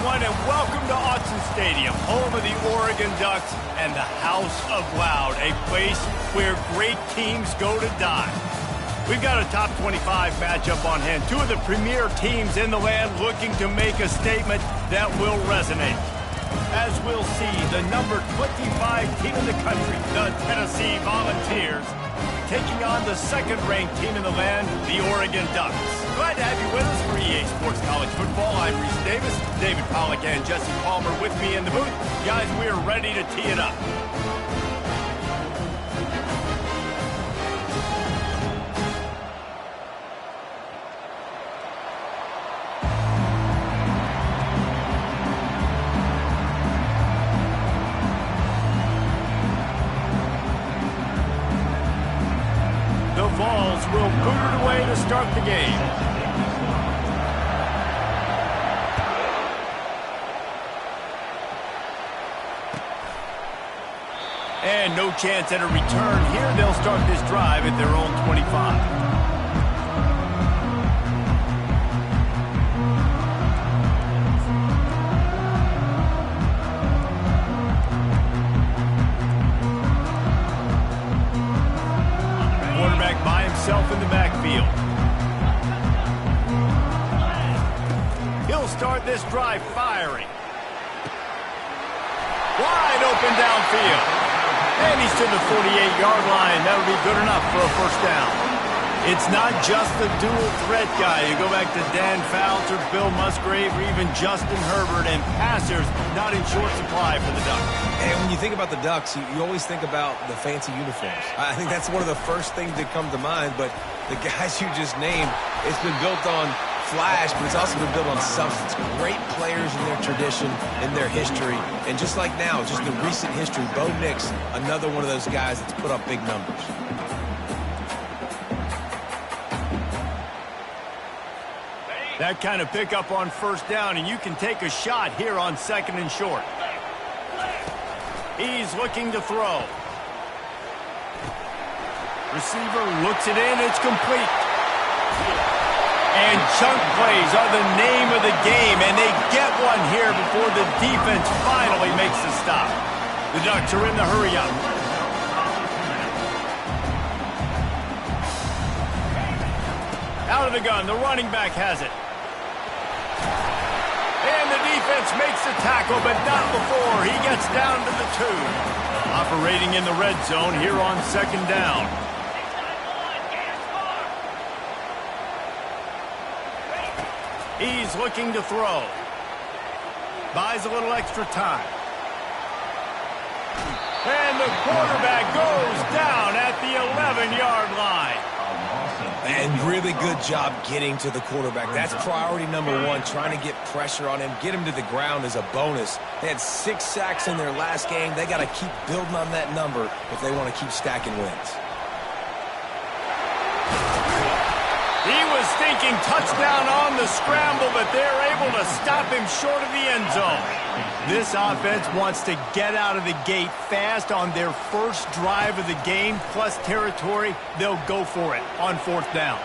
everyone, and welcome to Autzen Stadium, home of the Oregon Ducks and the House of Loud, a place where great teams go to die. We've got a top 25 matchup on hand. Two of the premier teams in the land looking to make a statement that will resonate. As we'll see, the number 25 team in the country, the Tennessee Volunteers, taking on the second-ranked team in the land, the Oregon Ducks. Glad to have you with us for EA Sports College Football. I'm Reese Davis, David Pollack, and Jesse Palmer with me in the booth. Guys, we're ready to tee it up. The Vols will boot it away to start the game. And no chance at a return here. They'll start this drive at their own 25. Quarterback by himself in the backfield. He'll start this drive firing. Wide open downfield. And he's to the 48-yard line. That would be good enough for a first down. It's not just the dual threat guy. You go back to Dan Fouts or Bill Musgrave or even Justin Herbert, and passers not in short supply for the Ducks. And when you think about the Ducks, you always think about the fancy uniforms. I think that's one of the first things that come to mind, but the guys you just named, it's been built on flash, but it's also been built on substance. Great players in their tradition, in their history, and just like now, just the recent history, Bo Nix, another one of those guys that's put up big numbers. That kind of pickup on first down, and you can take a shot here on second and short. He's looking to throw. Receiver looks it in, it's complete. And chunk plays are the name of the game, and they get one here before the defense finally makes the stop. The Ducks are in the hurry-up. Out of the gun, the running back has it. And the defense makes the tackle, but not before he gets down to the 2. Operating in the red zone here on second down. He's looking to throw. Buys a little extra time. And the quarterback goes down at the 11-yard line. And really good job getting to the quarterback. That's priority number one, trying to get pressure on him. Get him to the ground as a bonus. They had 6 sacks in their last game. They got to keep building on that number if they want to keep stacking wins. He was thinking touchdown on the scramble, but they're able to stop him short of the end zone. This offense wants to get out of the gate fast on their first drive of the game, plus territory. They'll go for it on fourth down.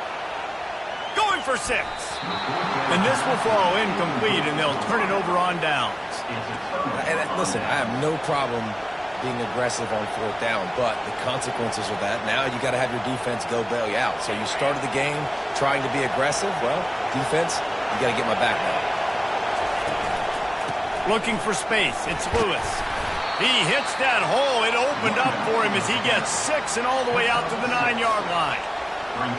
Going for 6. And this will fall incomplete, and they'll turn it over on downs. And listen, I have no problem being aggressive on fourth down, but the consequences of that, now you got to have your defense go bail you out. So you started the game trying to be aggressive. Well, defense, you got to get my back now. Looking for space, it's Lewis. He hits that hole. It opened up for him as he gets 6 and all the way out to the 9-yard line.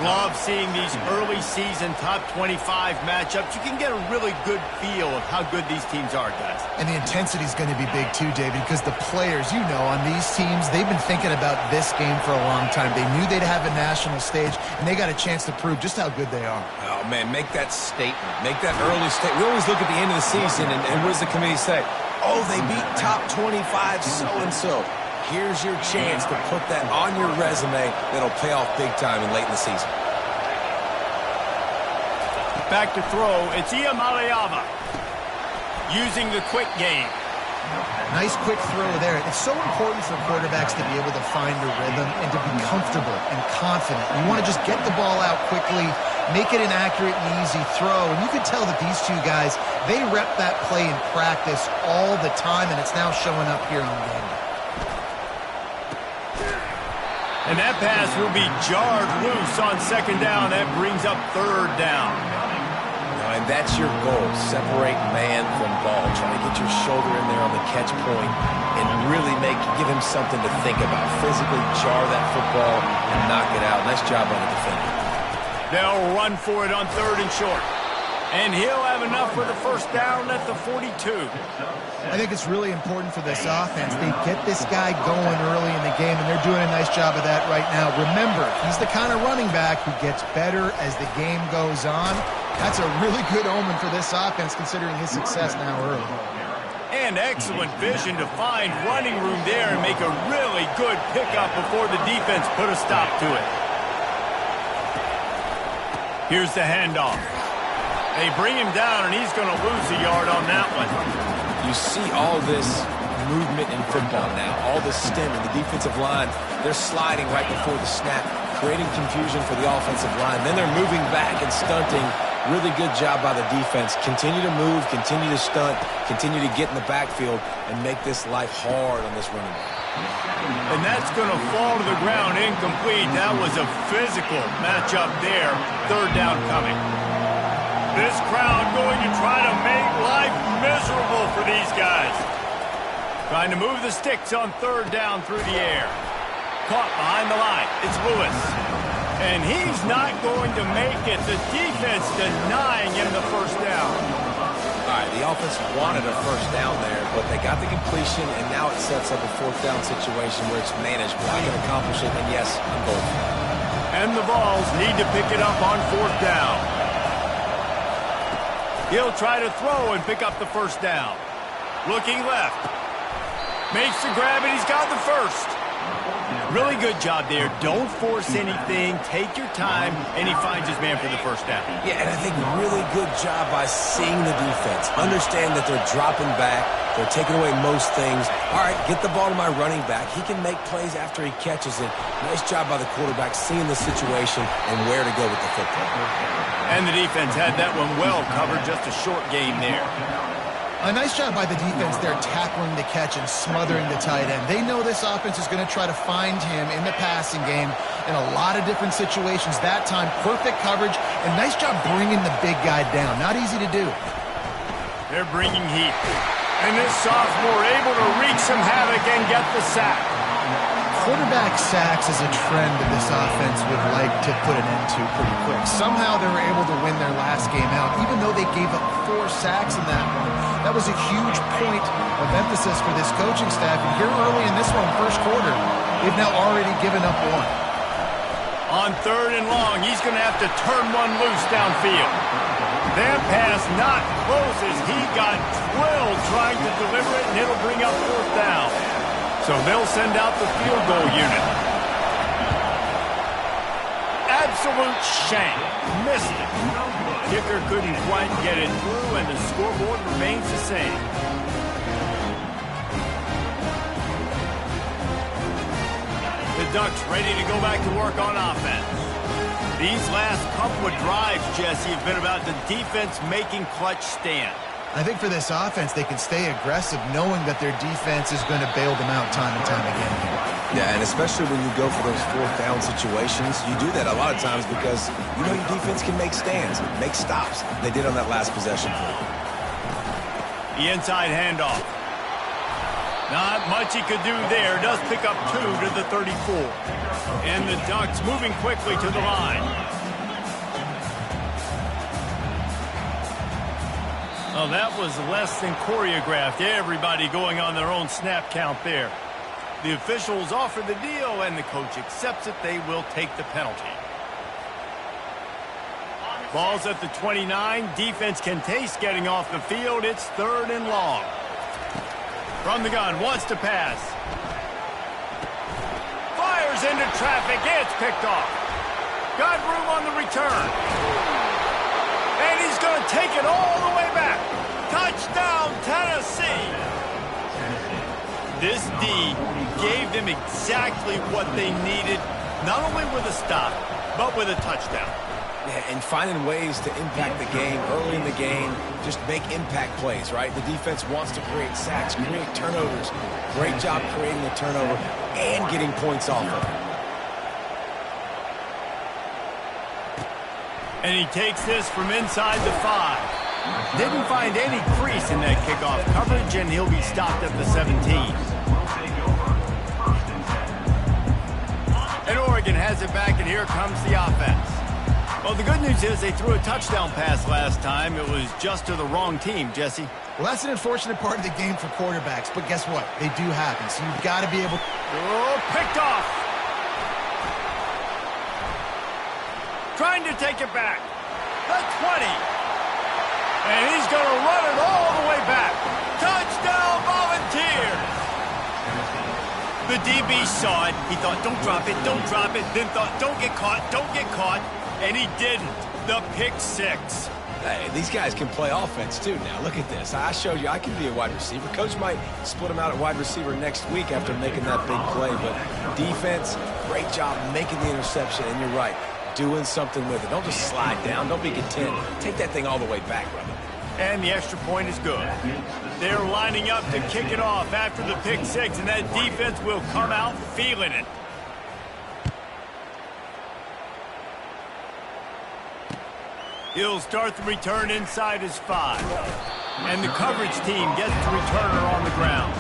Love seeing these early season top 25 matchups. You can get a really good feel of how good these teams are, guys. And the intensity is going to be big too, David, because the players, you know, on these teams, they've been thinking about this game for a long time. They knew they'd have a national stage, and they got a chance to prove just how good they are. Oh, man, make that statement. Make that early statement. We always look at the end of the season, and what does the committee say? Oh, they beat top 25 so-and-so. Here's your chance to put that on your resume that'll pay off big time and late in the season. Back to throw, it's Iamaleava using the quick game. Nice quick throw there. It's so important for quarterbacks to be able to find a rhythm and to be comfortable and confident. You want to just get the ball out quickly make it an accurate and easy throw. And you can tell that these two guys, they rep that play in practice all the time, and it's now showing up here on game day. And that pass will be jarred loose on second down. That brings up third down. And that's your goal, separate man from ball. Try to get your shoulder in there on the catch point and really give him something to think about. Physically jar that football and knock it out. Nice job on the defender. They'll run for it on third and short. And he'll have enough for the first down at the 42. I think it's really important for this offense. They get this guy going early in the game, and they're doing a nice job of that right now. Remember, he's the kind of running back who gets better as the game goes on. That's a really good omen for this offense, considering his success now early. And excellent vision to find running room there and make a really good pickup before the defense put a stop to it. Here's the handoff. They bring him down, and he's going to lose a yard on that one. You see all this movement in football now, all the stem in the defensive line. They're sliding right before the snap, creating confusion for the offensive line. Then they're moving back and stunting. Really good job by the defense. Continue to move, continue to stunt, continue to get in the backfield, and make this life hard on this running back. And that's going to fall to the ground incomplete. That was a physical matchup there. Third down coming. This crowd going to try to make life miserable for these guys. Trying to move the sticks on third down through the air. Caught behind the line. It's Lewis. And he's not going to make it. The defense denying him the first down. All right, the offense wanted a first down there, but they got the completion, and now it sets up a fourth down situation where it's manageable. I can accomplish it, and yes, I'm going for it. And the Vols need to pick it up on fourth down. He'll try to throw and pick up the first down. Looking left. Makes the grab, and he's got the first. Really good job there. Don't force anything. Take your time, and he finds his man for the first down. Yeah, and I think really good job by seeing the defense. Understand that they're dropping back. They're taking away most things. All right, get the ball to my running back. He can make plays after he catches it. Nice job by the quarterback seeing the situation and where to go with the football. And the defense had that one well covered. Just a short gain there. A nice job by the defense there, tackling the catch and smothering the tight end. They know this offense is going to try to find him in the passing game in a lot of different situations. That time, perfect coverage, and nice job bringing the big guy down. Not easy to do. They're bringing heat. And this sophomore able to wreak some havoc and get the sack. Quarterback sacks is a trend that this offense would like to put an end to pretty quick. Somehow they were able to win their last game out, even though they gave up 4 sacks in that one. That was a huge point of emphasis for this coaching staff. And here early in this one, first quarter, they've now already given up 1. On third and long, he's going to have to turn one loose downfield. That pass not close as he got drilled trying to deliver it, and it'll bring up fourth down. So they'll send out the field goal unit. Absolute shank. Missed it. Kicker couldn't quite get it through, and the scoreboard remains the same. The Ducks ready to go back to work on offense. These last couple of drives, Jesse, have been about the defense making clutch stand. I think for this offense, they can stay aggressive knowing that their defense is going to bail them out time and time again here. Yeah, and especially when you go for those fourth down situations, you do that a lot of times because you know your defense can make stands, make stops. They did on that last possession play. The inside handoff. Not much he could do there. Does pick up 2 to the 34. And the Ducks moving quickly to the line. Oh, that was less than choreographed. Everybody going on their own snap count there. The officials offer the deal, and the coach accepts it. They will take the penalty. Ball's at the 29. Defense can taste getting off the field. It's third and long. From the gun, wants to pass. Fires into traffic. It's picked off. Got room on the return. And he's going to take it all the way back. Touchdown, Tennessee. This D gave them exactly what they needed, not only with a stop, but with a touchdown. Yeah, and finding ways to impact the game early in the game, just make impact plays, right? The defense wants to create sacks, create turnovers. Great job creating a turnover and getting points off of it. And he takes this from inside the 5. Didn't find any crease in that kickoff coverage, and he'll be stopped at the 17. And Oregon has it back, and here comes the offense. Well, the good news is they threw a touchdown pass last time. It was just to the wrong team, Jesse. Well, that's an unfortunate part of the game for quarterbacks, but guess what? They do happen, so you've got to be able to... Oh, picked off. Trying to take it back. The 20. And he's going to run it all the way back. Touchdown, Volunteers. The DB saw it. He thought, don't drop it, don't drop it. Then thought, don't get caught, don't get caught. And he didn't. The pick 6. Hey, these guys can play offense, too, now. Look at this. I showed you I can be a wide receiver. Coach might split him out at wide receiver next week after making that big play. But defense, great job making the interception. And you're right, doing something with it. Don't just slide down. Don't be content. Take that thing all the way back, brother. And the extra point is good. They're lining up to kick it off after the pick 6, and that defense will come out feeling it. He'll start the return inside his 5. And the coverage team gets the returner on the ground.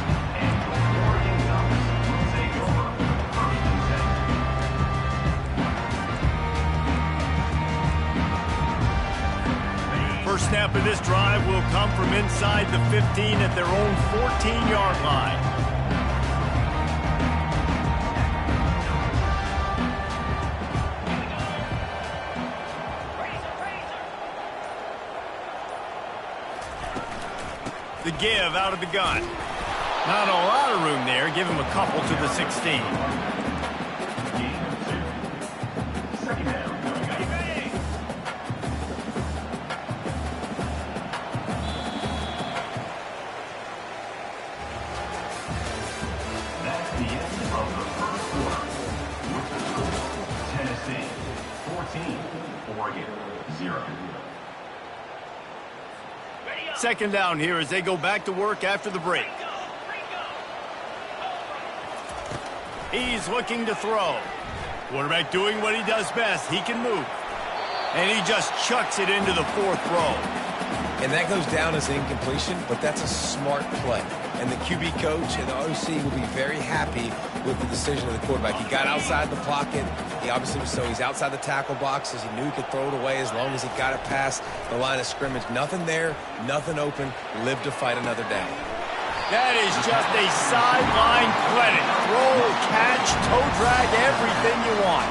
First snap of this drive will come from inside the 15 at their own 14-yard line. The give out of the gun. Not a lot of room there. Give him a couple to the 16. That's the end of the first quarter. With the score, Tennessee 14, Oregon 0. Second down here as they go back to work after the break. He's looking to throw. Quarterback doing what he does best. He can move. And he just chucks it into the 4th row. And that goes down as an incompletion, but that's a smart play. And the QB coach and the OC will be very happy with the decision of the quarterback. He got outside the pocket. He obviously was so he's outside the tackle boxes. He knew he could throw it away as long as he got it past the line of scrimmage. Nothing there, nothing open. Live to fight another down. That is just a sideline credit. Throw, catch, toe drag, everything you want.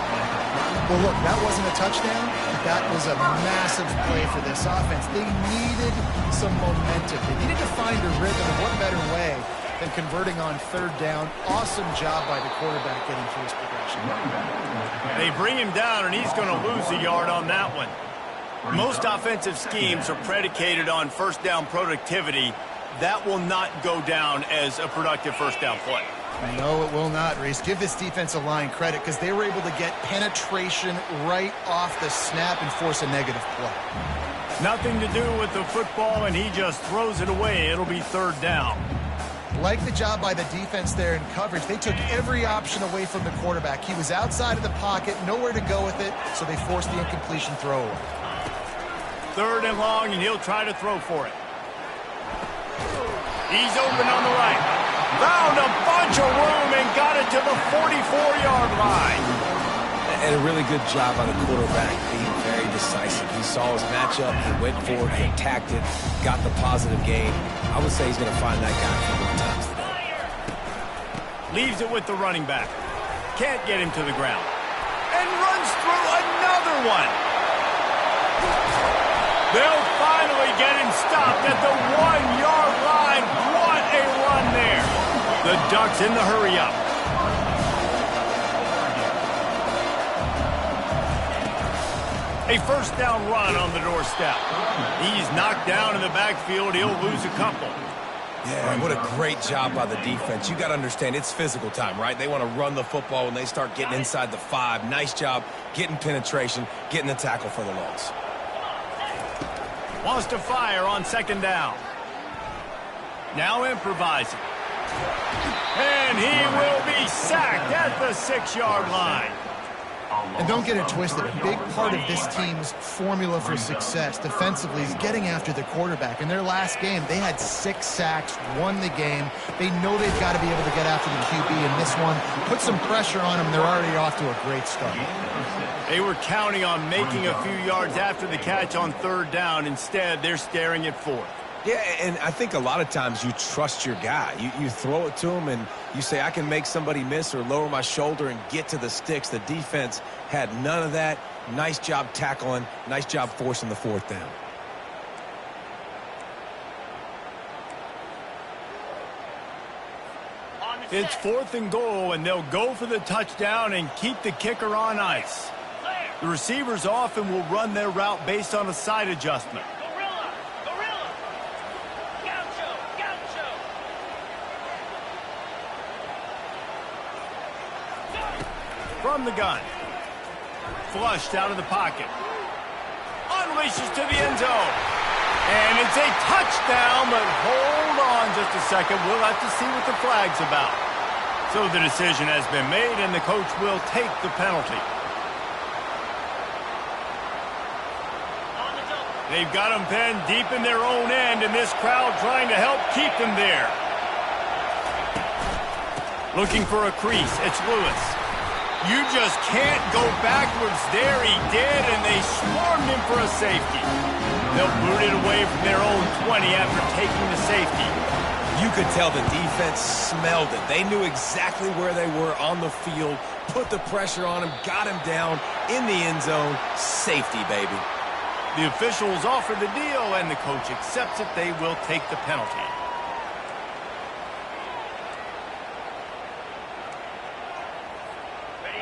Well, look, that wasn't a touchdown. That was a massive play for this offense. They needed some momentum. They needed to find a rhythm, and what better way than converting on 3rd down. Awesome job by the quarterback getting through his progression. They bring him down, and he's going to lose a yard on that one. Most offensive schemes are predicated on first down productivity. That will not go down as a productive first down play. No, it will not, Reese. Give this defensive line credit because they were able to get penetration right off the snap and force a negative play. Nothing to do with the football, and he just throws it away. It'll be 3rd down. Like the job by the defense there in coverage, they took every option away from the quarterback. He was outside of the pocket, nowhere to go with it, so they forced the incompletion throwaway. 3rd and long, and he'll try to throw for it. He's open on the right. Found a bunch of room and got it to the 44-yard line. And a really good job by the quarterback being very decisive. He saw his matchup, he went for it, he attacked it, got the positive gain. I would say he's going to find that guy a few more times today. Leaves it with the running back. Can't get him to the ground. And runs through another one. They'll finally get him stopped at the 1-yard line. What a run there. The Ducks in the hurry-up. A first down run on the doorstep. He's knocked down in the backfield. He'll lose a couple. Yeah, what a great job by the defense. You got to understand, it's physical time, right? They want to run the football when they start getting inside the 5. Nice job getting penetration, getting the tackle for the loss. Wants to fire on second down. Now improvising. And he will be sacked at the 6-yard line. And don't get it twisted. A big part of this team's formula for success defensively is getting after the quarterback. In their last game, they had 6 sacks, won the game. They know they've got to be able to get after the QB in this one. Put some pressure on them. They're already off to a great start. They were counting on making a few yards after the catch on third down. Instead, they're staring at fourth. Yeah, and I think a lot of times you trust your guy. You throw it to him and you say, I can make somebody miss or lower my shoulder and get to the sticks. The defense had none of that. Nice job tackling. Nice job forcing the fourth down. It's 4th and goal, and they'll go for the touchdown and keep the kicker on ice. The receivers often will run their route based on a side adjustment. From the gun. Flushed out of the pocket. Unleashes to the end zone. And it's a touchdown, but hold on just a second. We'll have to see what the flag's about. So the decision has been made, and the coach will take the penalty. They've got them pinned deep in their own end, and this crowd trying to help keep them there. Looking for a crease. It's Lewis. You just can't go backwards there. He did, and they swarmed him for a safety. They'll boot it away from their own 20 after taking the safety. You could tell the defense smelled it. They knew exactly where they were on the field, put the pressure on him, got him down in the end zone. Safety, baby. The officials offer the deal, and the coach accepts it. They will take the penalty.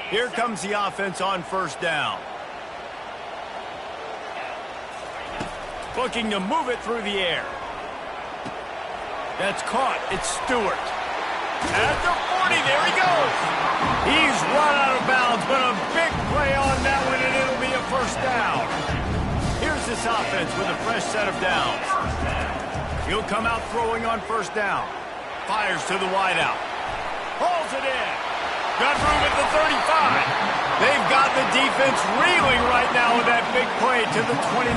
Here comes the offense on first down. Looking to move it through the air. That's caught. It's Stewart. At the 40, there he goes. He's run out of bounds, but a big play on that one, and it'll be a first down. Here's this offense with a fresh set of downs. He'll come out throwing on first down. Fires to the wideout. Hauls it in. Got room at the 35. They've got the defense reeling right now with that big play to the 29.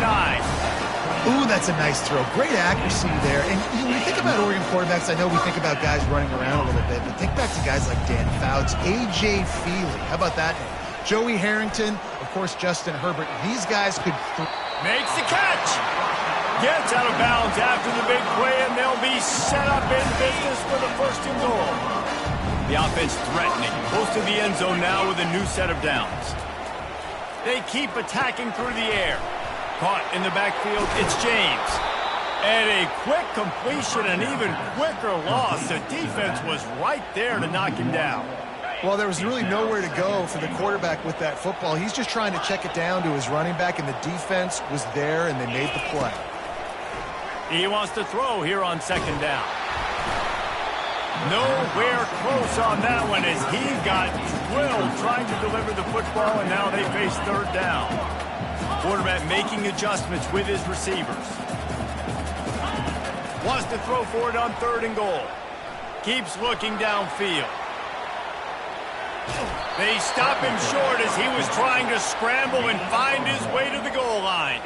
Ooh, that's a nice throw. Great accuracy there. And when you think about Oregon quarterbacks, I know we think about guys running around a little bit, but think back to guys like Dan Fouts, A.J. Feely. How about that name? Joey Harrington, of course, Justin Herbert. These guys could... Makes the catch. Gets out of bounds after the big play, and they'll be set up in business for the 1st and goal. The offense threatening. Close to the end zone now with a new set of downs. They keep attacking through the air. Caught in the backfield, it's James. And a quick completion, an even quicker loss. The defense was right there to knock him down. Well, there was really nowhere to go for the quarterback with that football. He's just trying to check it down to his running back, and the defense was there, and they made the play. He wants to throw here on second down. Nowhere close on that one as he got drilled trying to deliver the football, and now they face third down. Quarterback making adjustments with his receivers. Wants to throw for it on 3rd and goal. Keeps looking downfield. They stop him short as he was trying to scramble and find his way to the goal line.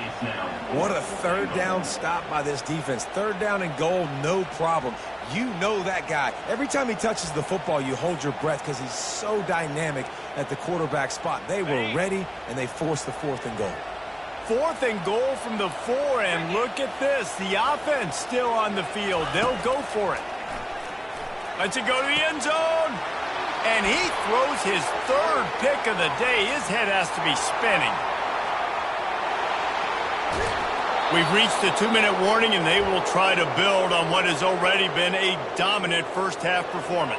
What a 3rd down stop by this defense. 3rd down and goal, no problem. You know that guy. Every time he touches the football, you hold your breath because he's so dynamic at the quarterback spot. They were ready, and they forced the 4th and goal. 4th and goal from the 4, and look at this. The offense still on the field. They'll go for it. Lets it go to the end zone. And he throws his 3rd pick of the day. His head has to be spinning. We've reached the 2-minute warning, and they will try to build on what has already been a dominant first-half performance.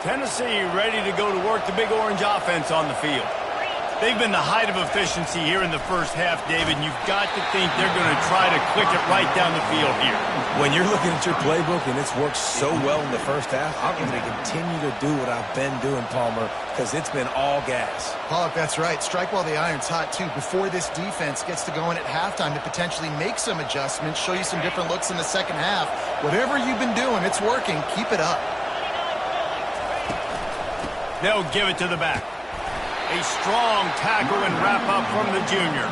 Tennessee ready to go to work. The Big Orange offense on the field. They've been the height of efficiency here in the first half, David, and you've got to think they're going to try to click it right down the field here. When you're looking at your playbook and it's worked so well in the first half, I'm going to continue to do what I've been doing, Palmer, because it's been all gas. Pollock, that's right. Strike while the iron's hot, too. Before this defense gets to going at halftime to potentially make some adjustments, show you some different looks in the second half. Whatever you've been doing, it's working. Keep it up. They'll give it to the back. A strong tackle and wrap-up from the junior.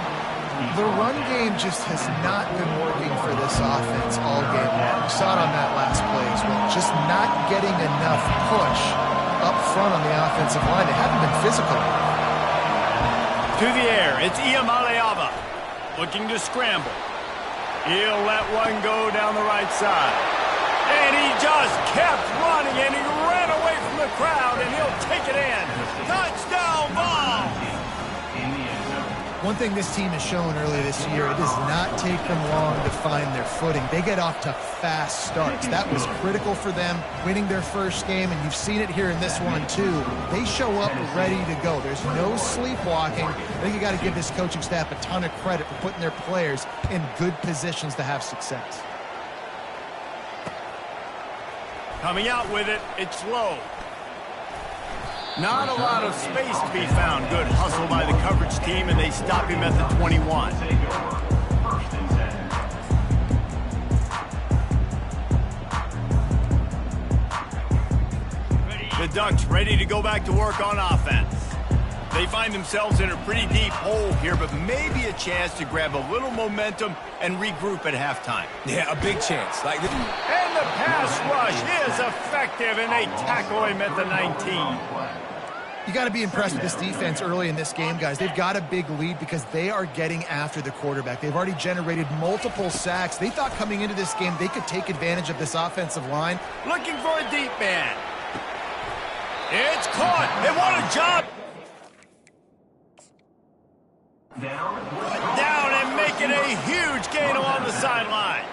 The run game just has not been working for this offense all game long. We saw it on that last play as well. Just not getting enough push up front on the offensive line. They haven't been physical. To the air, it's Iamaleava looking to scramble. He'll let one go down the right side. And he just kept running, and he ran away from the crowd, and he'll take it in. Touchdown ball! One thing this team has shown earlier this year, it does not take them long to find their footing. They get off to fast starts. That was critical for them, winning their first game, and you've seen it here in this one, too. They show up ready to go. There's no sleepwalking. I think you got to give this coaching staff a ton of credit for putting their players in good positions to have success. Coming out with it, it's low. Not a lot of space to be found. Good hustle by the coverage team, and they stop him at the 21. The Ducks ready to go back to work on offense. They find themselves in a pretty deep hole here, but maybe a chance to grab a little momentum and regroup at halftime. Yeah, a big chance. And the pass rush is effective, and they tackle him at the 19. You got to be impressed with this defense early in this game, guys. They've got a big lead because they are getting after the quarterback. They've already generated multiple sacks. They thought coming into this game they could take advantage of this offensive line. Looking for a deep man. It's caught, and what a job! Down and making a huge gain along the sideline.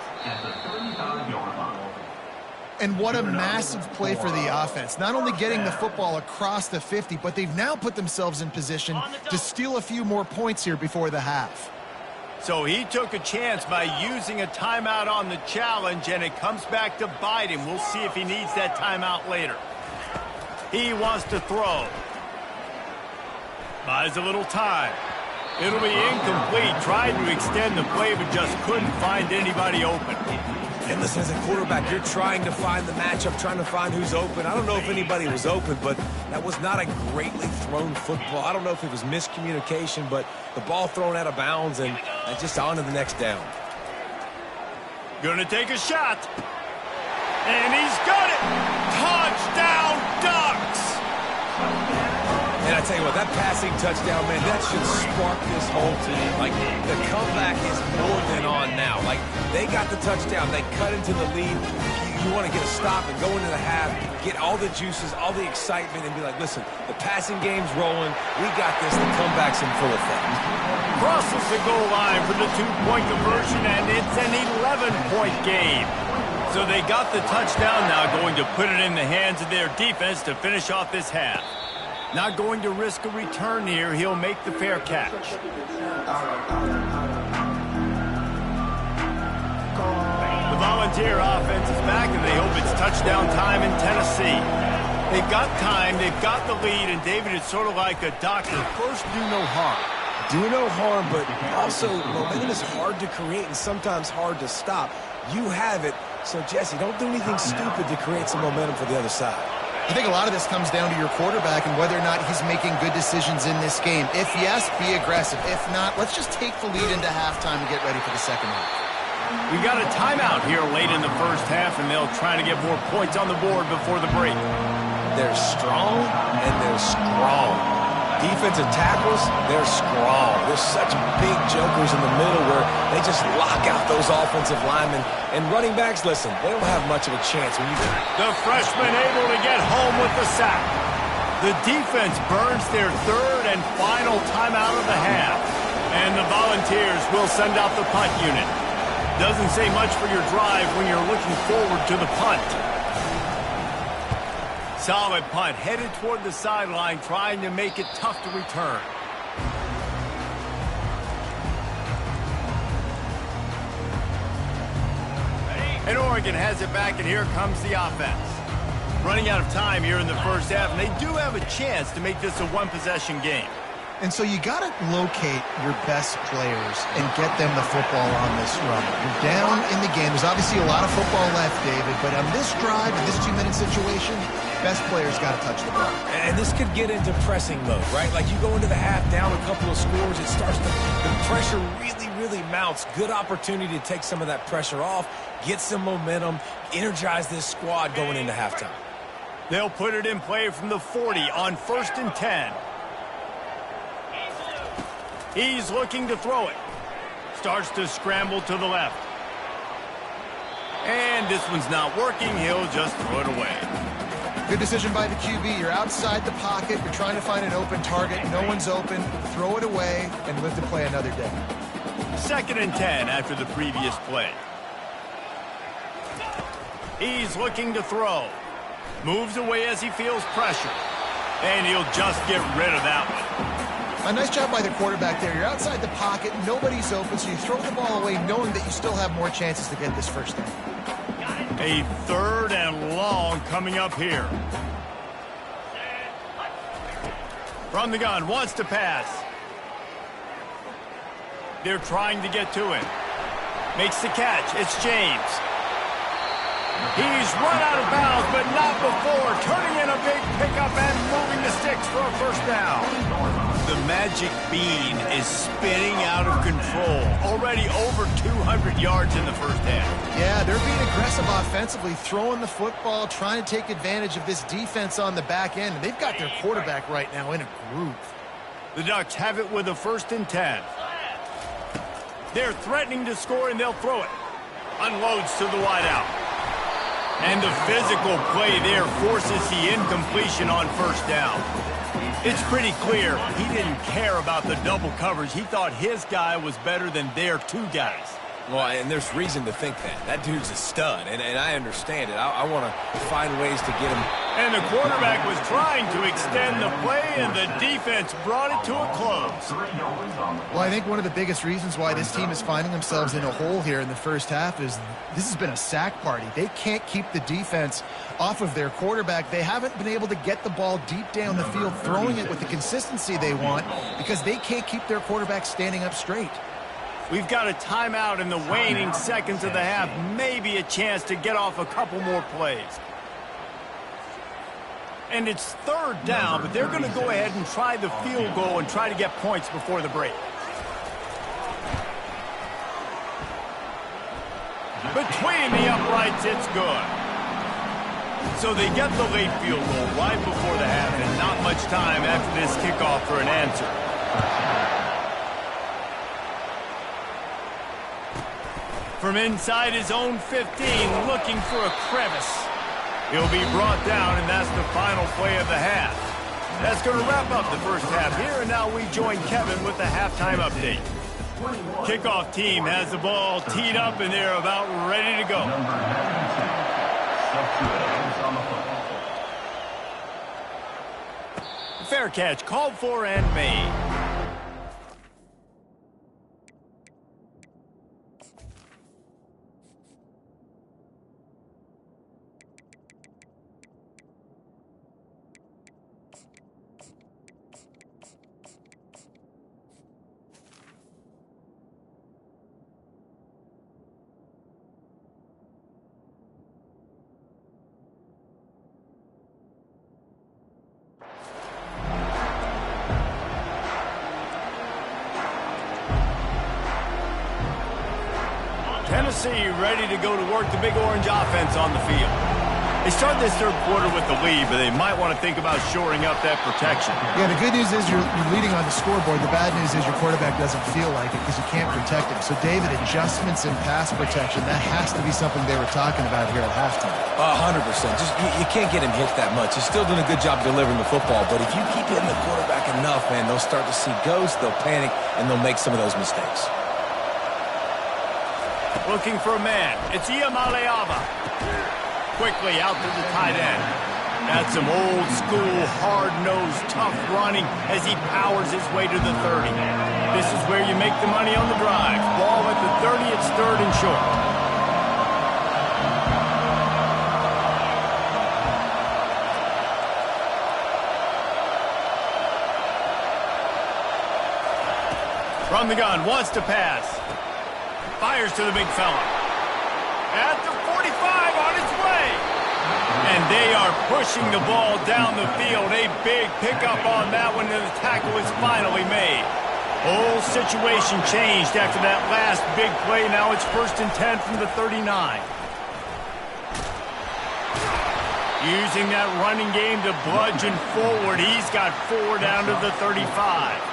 And what a massive play for the offense. Not only getting the football across the 50, but they've now put themselves in position to steal a few more points here before the half. So he took a chance by using a timeout on the challenge, and it comes back to bite him. We'll see if he needs that timeout later. He wants to throw. Buys a little time. It'll be incomplete. Tried to extend the play, but just couldn't find anybody open. And listen, as a quarterback, you're trying to find the matchup, trying to find who's open. I don't know if anybody was open, but that was not a greatly thrown football. I don't know if it was miscommunication, but the ball thrown out of bounds and just on to the next down. Gonna take a shot. And he's got it. Touchdown, Ducks! And I tell you what, that passing touchdown, man, that should spark this whole team. Like, the comeback is more than on now. Like, they got the touchdown. They cut into the lead. You want to get a stop and go into the half, get all the juices, all the excitement, and be like, listen, the passing game's rolling. We got this. The comeback's in full effect. Crosses the goal line for the two-point conversion, and it's an 11-point game. So they got the touchdown, now going to put it in the hands of their defense to finish off this half. Not going to risk a return here. He'll make the fair catch. The Volunteer offense is back, and they hope it's touchdown time in Tennessee. They've got time, they've got the lead, and David, it's sort of like a doctor. First, do no harm. Do no harm, but also momentum is hard to create and sometimes hard to stop. You have it, so Jesse, don't do anything stupid to create some momentum for the other side. I think a lot of this comes down to your quarterback and whether or not he's making good decisions in this game. If yes, be aggressive. If not, let's just take the lead into halftime and get ready for the second half. We got a timeout here late in the first half, and they'll try to get more points on the board before the break. They're strong, and they're strong. Defensive tackles, they're strong. There's such big jokers in the middle where they just lock out those offensive linemen. And running backs, listen, they don't have much of a chance when you do. The freshman able to get home with the sack. The defense burns their third and final timeout of the half. And the Volunteers will send out the punt unit. Doesn't say much for your drive when you're looking forward to the punt. Solid punt, headed toward the sideline, trying to make it tough to return. And Oregon has it back, and here comes the offense. Running out of time here in the first half, and they do have a chance to make this a one-possession game. And so you got to locate your best players and get them the football on this run. You're down in the game. There's obviously a lot of football left, David, but on this drive, in this 2-minute situation, best players got to touch the ball. And this could get into pressing mode, right? Like you go into the half down a couple of scores, it starts to, the pressure really mounts. Good opportunity to take some of that pressure off, get some momentum, energize this squad going into halftime. They'll put it in play from the 40 on 1st and 10. He's looking to throw it. Starts to scramble to the left. And this one's not working. He'll just throw it away. Good decision by the QB. You're outside the pocket. You're trying to find an open target. No one's open. Throw it away and live to play another day. 2nd and 10 after the previous play. He's looking to throw. Moves away as he feels pressure. And he'll just get rid of that one. A nice job by the quarterback there. You're outside the pocket. Nobody's open, so you throw the ball away knowing that you still have more chances to get this first down. A 3rd and long coming up here. From the gun, wants to pass. They're trying to get to him. Makes the catch. It's James. He's run out of bounds, but not before. Turning in a big pickup and moving the sticks for a first down. The magic bean is spinning out of control. Already over 200 yards in the first half. Yeah, they're being aggressive offensively, throwing the football, trying to take advantage of this defense on the back end. And they've got their quarterback right now in a groove. The Ducks have it with a 1st and 10. They're threatening to score, and they'll throw it. Unloads to the wideout. And the physical play there forces the incompletion on 1st down. It's pretty clear he didn't care about the double coverage. He thought his guy was better than their 2 guys. Well, and there's reason to think that. That dude's a stud, and I understand it. I want to find ways to get him. And the quarterback was trying to extend the play, and the defense brought it to a close. Well, I think one of the biggest reasons why this team is finding themselves in a hole here in the first half is this has been a sack party. They can't keep the defense off of their quarterback. They haven't been able to get the ball deep down the field, throwing it with the consistency they want because they can't keep their quarterback standing up straight. We've got a timeout in the waning seconds of the half. Maybe a chance to get off a couple more plays. And it's 3rd down, but they're going to go ahead and try the field goal and try to get points before the break. Between the uprights, it's good. So they get the late field goal right before the half, and not much time after this kickoff for an answer. From inside his own 15, looking for a crevice. He'll be brought down, and that's the final play of the half. That's going to wrap up the first half here, and now we join Kevin with the halftime update. Kickoff team has the ball teed up, and they're about ready to go. Fair catch called for and made. Tennessee ready to go to work the Big Orange offense on the field. They start this 3rd quarter with the lead, but they might want to think about shoring up that protection. Yeah, the good news is you're leading on the scoreboard. The bad news is your quarterback doesn't feel like it because you can't protect him. So, David, adjustments in pass protection, that has to be something they were talking about here at halftime. 100%. Just you can't get him hit that much. He's still doing a good job delivering the football, but if you keep hitting the quarterback enough, man, they'll start to see ghosts, they'll panic, and they'll make some of those mistakes. Looking for a man. It's Iamaleava. Quickly out to the tight end. That's some old-school, hard-nosed, tough running as he powers his way to the 30. This is where you make the money on the drive. Ball at the 30, it's 3rd and short. From the gun, wants to pass. Fires to the big fella. At the 45, on its way. And they are pushing the ball down the field. A big pickup on that one, and the tackle is finally made. Whole situation changed after that last big play. Now it's 1st and 10 from the 39. Using that running game to bludgeon forward. He's got 4 down to the 35.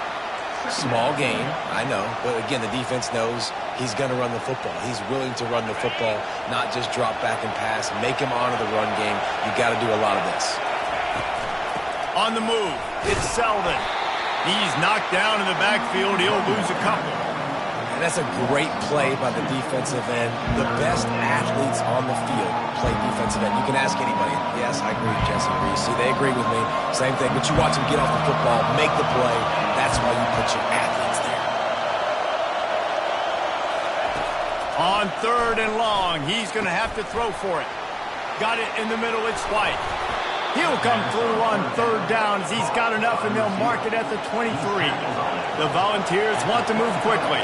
Small game, I know. But again, the defense knows he's going to run the football. He's willing to run the football, not just drop back and pass. Make him honor the run game. You got to do a lot of this. On the move, it's Selden. He's knocked down in the backfield. He'll lose a couple. And that's a great play by the defensive end. The best athletes on the field play defensive end. You can ask anybody. Yes, I agree, Jesse Reese. See, they agree with me. Same thing. But you watch them get off the football, make the play. That's why you put your athletes there. On 3rd and long, he's going to have to throw for it. Got it in the middle. It's White. He'll come through on 3rd down as he's got enough, and they'll mark it at the 23. The Volunteers want to move quickly.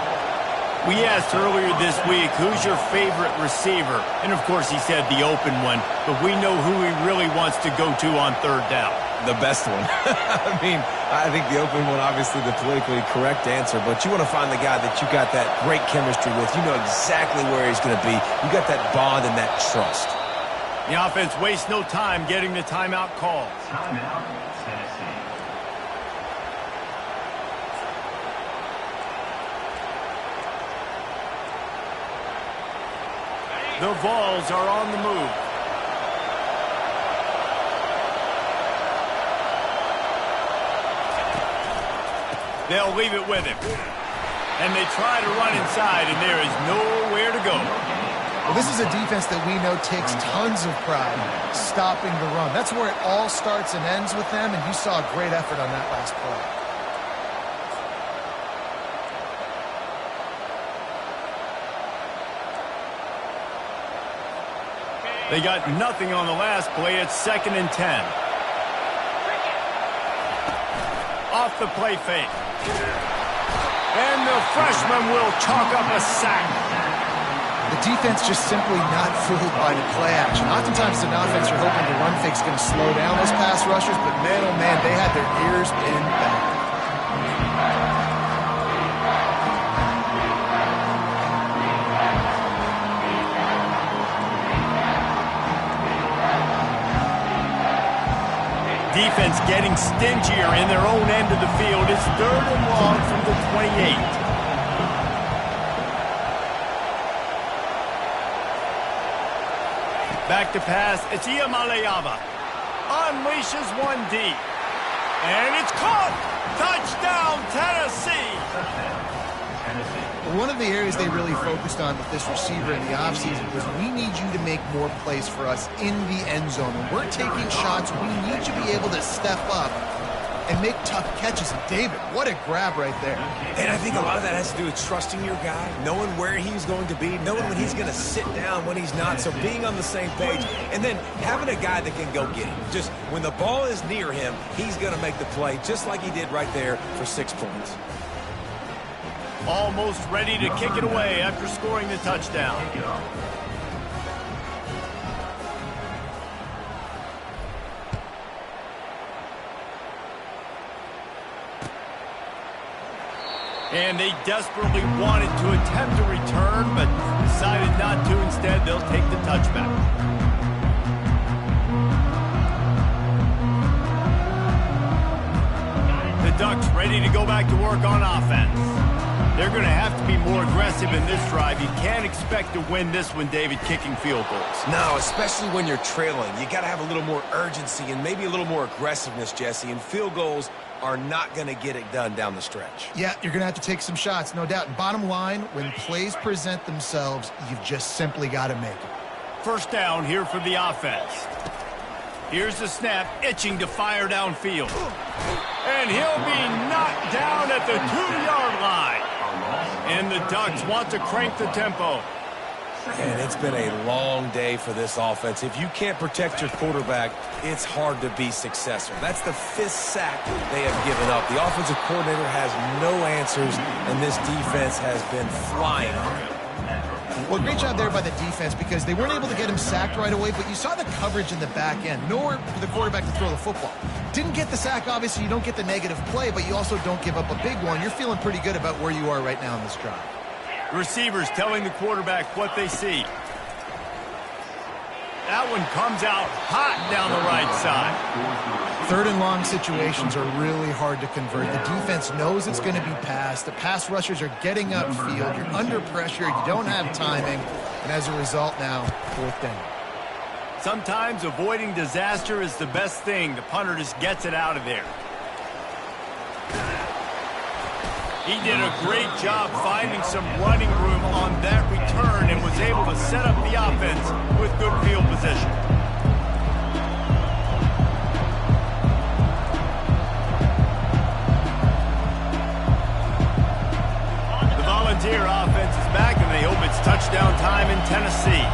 We asked earlier this week, who's your favorite receiver? And, of course, he said the open one, but we know who he really wants to go to on 3rd down. The best one. I mean, I think the open one, obviously the politically correct answer, but you want to find the guy that you got that great chemistry with. You know exactly where he's going to be. You got that bond and that trust. The offense wastes no time getting the timeout call. Timeout, Tennessee. The Vols are on the move. They'll leave it with him. And they try to run inside, and there is nowhere to go. Well, this is a defense that we know takes tons of pride stopping the run. That's where it all starts and ends with them, and you saw a great effort on that last play. They got nothing on the last play. It's 2nd and 10. Off the play fake. And the freshman will chalk up a sack. The defense just simply not fooled by the play action. Oftentimes, an offense, you're hoping the run fake's going to slow down those pass rushers, but man, oh man, they had their ears pinned back. Defense getting stingier in their own end of the field. It's 3rd and long from the 28. Back to pass. It's Iamaleava. Unleashes one deep. And it's caught. Touchdown, Tennessee. One of the areas they really focused on with this receiver in the offseason was we need you to make more plays for us in the end zone. When we're taking shots, we need you to be able to step up and make tough catches. And David, what a grab right there. And I think a lot of that has to do with trusting your guy, knowing where he's going to be, knowing when he's going to sit down, when he's not, so being on the same page, and then having a guy that can go get him. Just when the ball is near him, he's going to make the play, just like he did right there for 6 points. Almost ready to kick it away after scoring the touchdown. And they desperately wanted to attempt a return, but decided not to. Instead, they'll take the touchback. The Ducks ready to go back to work on offense. They're going to have to be more aggressive in this drive. You can't expect to win this one, David, kicking field goals. No, especially when you're trailing. You got to have a little more urgency and maybe a little more aggressiveness, Jesse, and field goals are not going to get it done down the stretch. Yeah, you're going to have to take some shots, no doubt. And bottom line, when plays present themselves, you've just simply got to make it. First down here for the offense. Here's the snap, itching to fire downfield. And he'll be knocked down at the 2-yard line. And the Ducks want to crank the tempo. And it's been a long day for this offense. If you can't protect your quarterback, it's hard to be successful. That's the 5th sack they have given up. The offensive coordinator has no answers, and this defense has been flying on him. Well, great job there by the defense because they weren't able to get him sacked right away, but you saw the coverage in the back end. Nowhere for the quarterback to throw the football. Didn't get the sack, obviously. You don't get the negative play, but you also don't give up a big one. You're feeling pretty good about where you are right now in this drive. The receivers telling the quarterback what they see. That one comes out hot down the right side. 3rd and long situations are really hard to convert. The defense knows it's going to be passed. The pass rushers are getting upfield. You're under pressure. You don't have timing. And as a result now, 4th down. Sometimes avoiding disaster is the best thing. The punter just gets it out of there. He did a great job finding some running room on that return and was able to set up the offense with good field position. The Volunteer offense is back, and they hope it's touchdown time in Tennessee.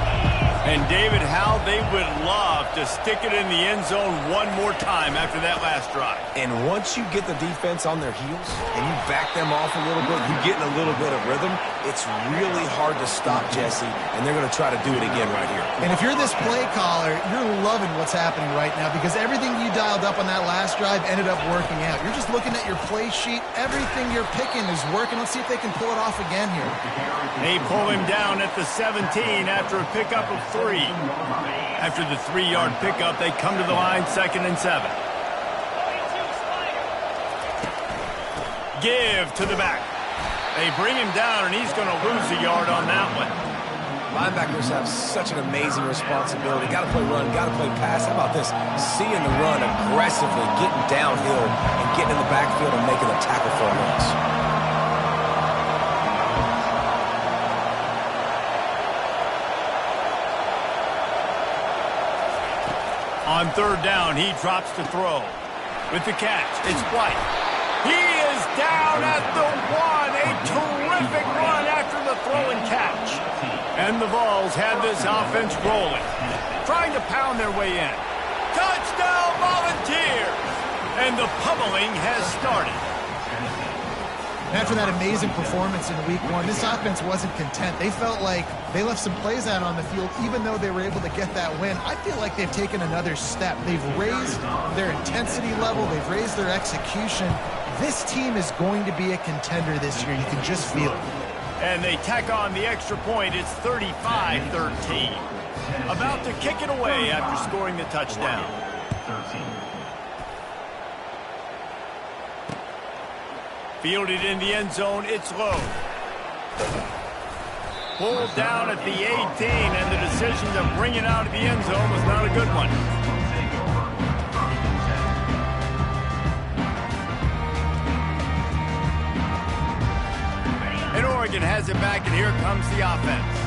And David, how they would love to stick it in the end zone one more time after that last drive. And once you get the defense on their heels and you back them off a little bit, you get in a little bit of rhythm, it's really hard to stop, Jesse, and they're going to try to do it again right here. And if you're this play caller, you're loving what's happening right now because everything you dialed up on that last drive ended up working out. You're just looking at your play sheet. Everything you're picking is working. Let's see if they can pull it off again here. They pull him down at the 17 after a pickup of 3. After the 3-yard pickup, they come to the line 2nd and 7. Give to the back. They bring him down, and he's going to lose a yard on that one. Linebackers have such an amazing responsibility. Got to play run, got to play pass. How about this? Seeing the run aggressively, getting downhill, and getting in the backfield and making a tackle for a loss. On 3rd down, he drops to throw. With the catch, it's White. He is down at the 1. A terrific run after the throw and catch. And the Vols had this offense rolling, trying to pound their way in. Touchdown, Volunteers! And the pummeling has started. After that amazing performance in Week 1, this offense wasn't content. They felt like they left some plays out on the field, even though they were able to get that win. I feel like they've taken another step. They've raised their intensity level. They've raised their execution. This team is going to be a contender this year. You can just feel it. And they tack on the extra point. It's 35-13. About to kick it away after scoring the touchdown. 13. Fielded in the end zone, it's low. Pulled down at the 18, and the decision to bring it out of the end zone was not a good one. And Oregon has it back, and here comes the offense.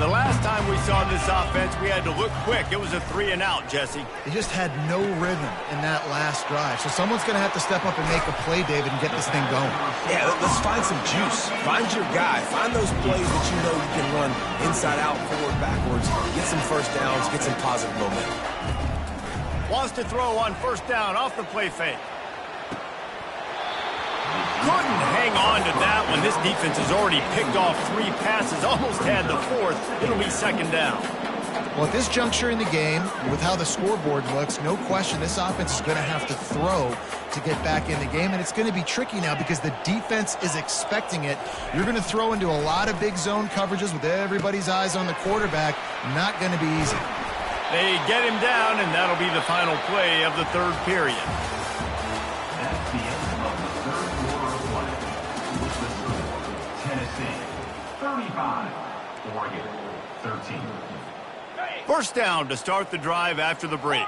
The last time we saw this offense, we had to look quick. It was a 3-and-out, Jesse. They just had no rhythm in that last drive. So someone's going to have to step up and make a play, David, and get this thing going. Yeah, let's find some juice. Find your guy. Find those plays that you know you can run inside out, forward, backwards. Get some first downs. Get some positive momentum. Wants to throw on 1st down off the play fake. Couldn't hang on to that one. This defense has already picked off 3 passes, almost had the 4th. It'll be 2nd down. Well, at this juncture in the game, with how the scoreboard looks, no question this offense is going to have to throw to get back in the game, and it's going to be tricky now because the defense is expecting it. You're going to throw into a lot of big zone coverages with everybody's eyes on the quarterback. Not going to be easy. They get him down, and that'll be the final play of the 3rd period. That's the end of the 3rd quarter of play. With the score, Tennessee 35, Oregon 13. 1st down to start the drive after the break.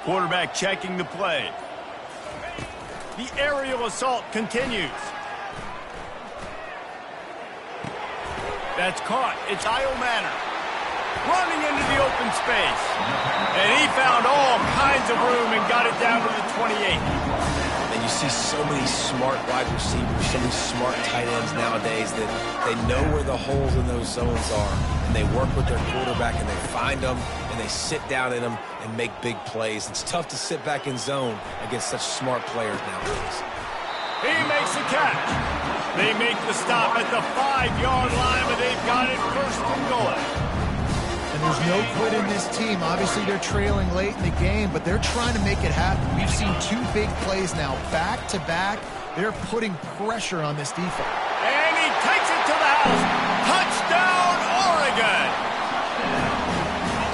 Quarterback checking the play. The aerial assault continues. That's caught. It's Io Manor. running into the open space. And he found all kinds of room and got it down to the 28. And you see so many smart wide receivers, so many smart tight ends nowadays that they know where the holes in those zones are, and they work with their quarterback, and they find them, and they sit down in them and make big plays. It's tough to sit back in zone against such smart players nowadays. He makes the catch. They make the stop at the 5-yard line, but they've got it first and goal. And there's no quit in this team. Obviously, they're trailing late in the game, but they're trying to make it happen. We've seen 2 big plays now, back-to-back. They're putting pressure on this defense. And he takes it to the house. Touchdown, Oregon!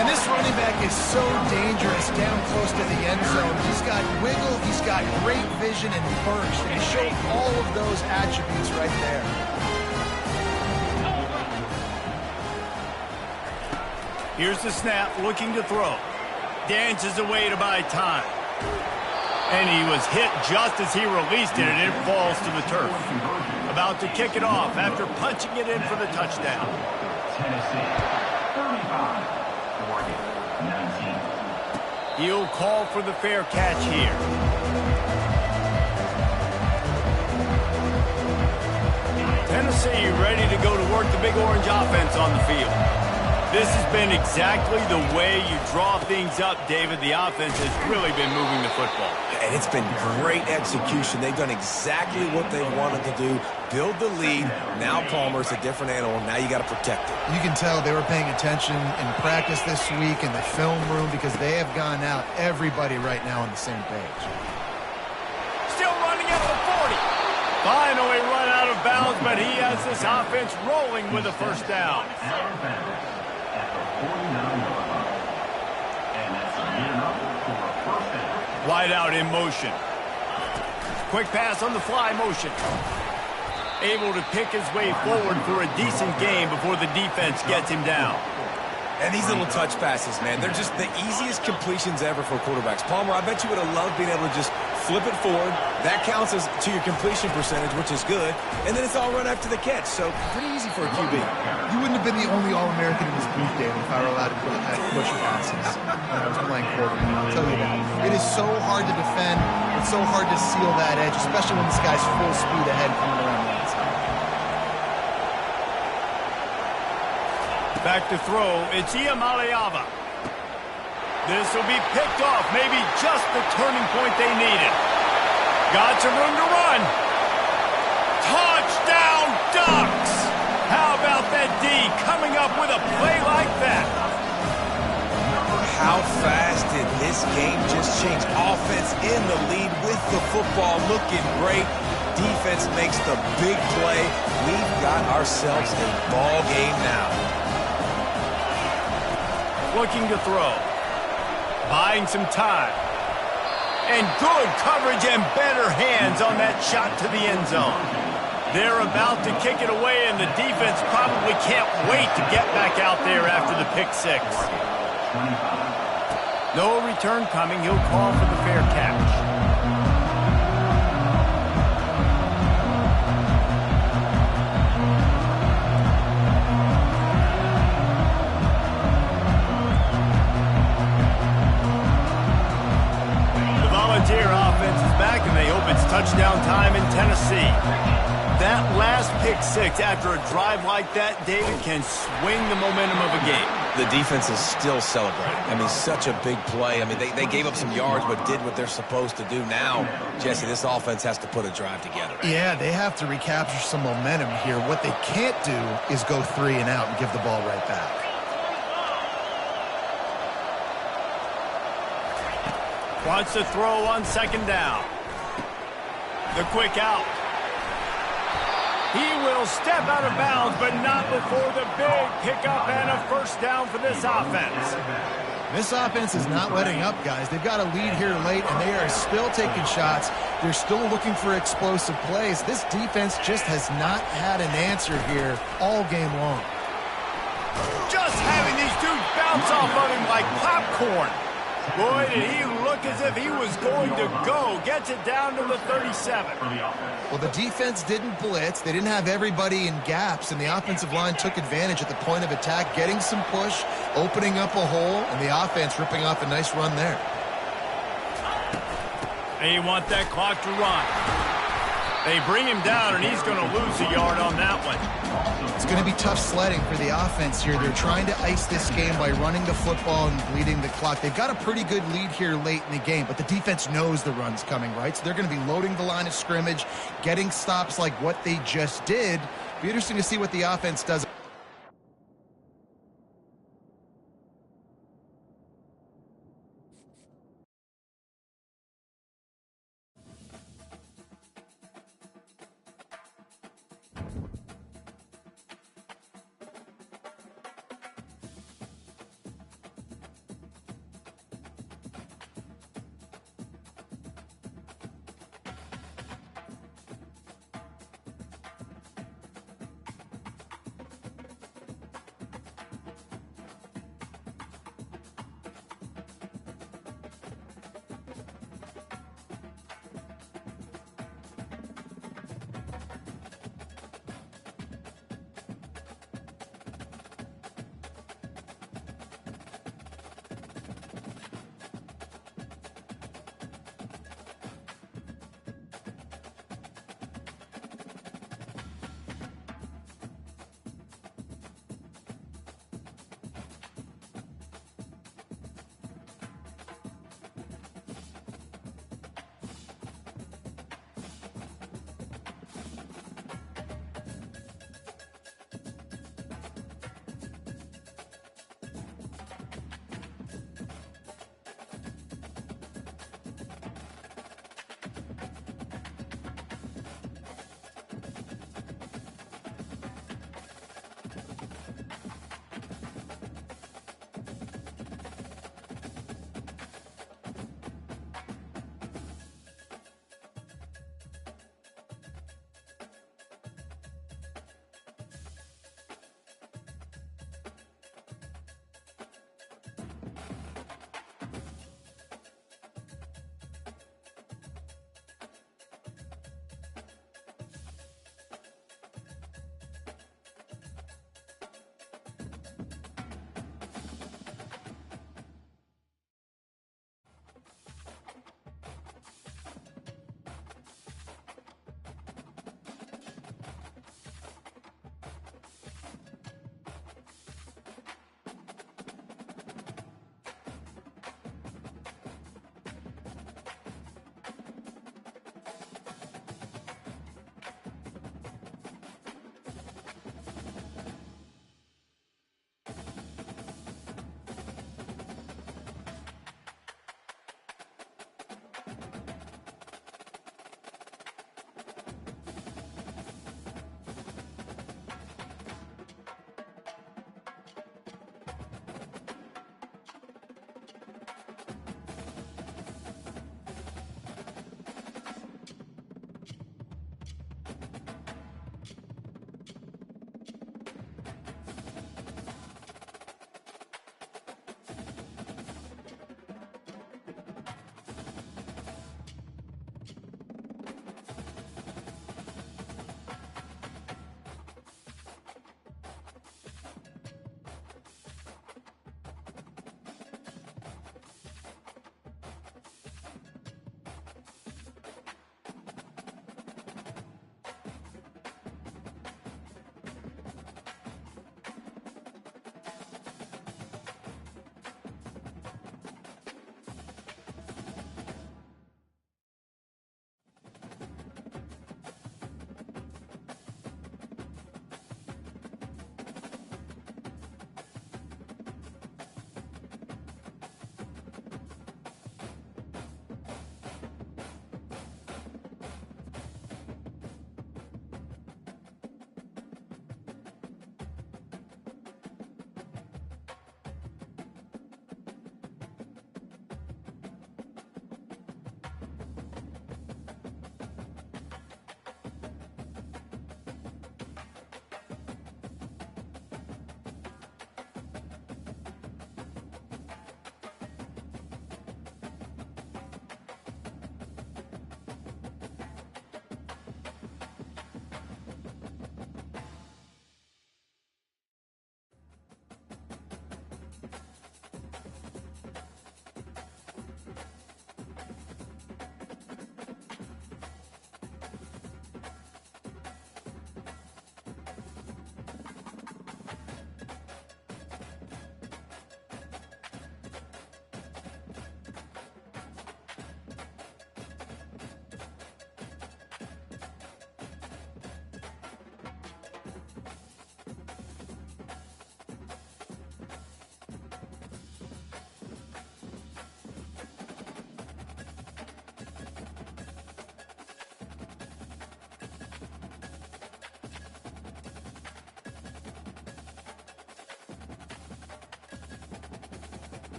And this running back is so dangerous down close to the end zone. He's got wiggle, he's got great vision and burst, and he showed all of those attributes right there. Here's the snap, looking to throw. Dances away to buy time. And he was hit just as he released it, and it falls to the turf. About to kick it off after punching it in for the touchdown. Tennessee, 35. Oregon, 19. He'll call for the fair catch here. Tennessee ready to go to work the Big Orange offense on the field. This has been exactly the way you draw things up, David. The offense has really been moving the football. And it's been great execution. They've done exactly what they wanted to do. Build the lead. Now Palmer's a different animal. Now you got to protect it. You can tell they were paying attention in practice this week in the film room because they have gone out everybody right now on the same page. Still running at the 40. Finally run out of bounds, but he has this offense rolling with a first down. Wide out in motion. Quick pass on the fly motion. Able to pick his way forward for a decent game before the defense gets him down. And these little touch passes, man, they're just the easiest completions ever for quarterbacks. Palmer, I bet you would have loved being able to just flip it forward. That counts as to your completion percentage, which is good. And then it's all run after the catch, so pretty easy for a QB. You wouldn't have been the only All-American in this booth, David, if I were allowed to push your passes when I was playing quarterback. I'll tell you that. It is so hard to defend. It's so hard to seal that edge, especially when this guy's full speed ahead coming around the outside. Back to throw, it's Iamaleava. This will be picked off, maybe just the turning point they needed. Got some room to run. Touchdown, Ducks! How about that D coming up with a play like that? How fast did this game just change? Offense in the lead with the football, looking great. Defense makes the big play. We've got ourselves a ball game now. Looking to throw. Buying some time. And good coverage and better hands on that shot to the end zone. They're about to kick it away, and the defense probably can't wait to get back out there after the pick six. No return coming. He'll call for the fair catch. Volunteer offense is back, and they hope it's touchdown time in Tennessee. That last pick six after a drive like that, David, can swing the momentum of a game. The defense is still celebrating. I mean, such a big play. I mean, they gave up some yards but did what they're supposed to do. Now, Jesse, this offense has to put a drive together. Yeah, they have to recapture some momentum here. What they can't do is go 3 and out and give the ball right back. Wants to throw on second down. The quick out. He will step out of bounds, but not before the big pickup and a first down for this offense. This offense is not letting up, guys. They've got a lead here late, and they are still taking shots. They're still looking for explosive plays. This defense just has not had an answer here all game long. Just having these dudes bounce off of him like popcorn. Boy, did he look as if he was going to go. Gets it down to the 37. Well, the defense didn't blitz. They didn't have everybody in gaps, and the offensive line took advantage at the point of attack, getting some push, opening up a hole, and the offense ripping off a nice run there. They want that clock to run. They bring him down, and he's going to lose a yard on that one. It's going to be tough sledding for the offense here. They're trying to ice this game by running the football and bleeding the clock. They've got a pretty good lead here late in the game, but the defense knows the run's coming, right? So they're going to be loading the line of scrimmage, getting stops like what they just did. Be interesting to see what the offense does.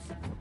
Bye.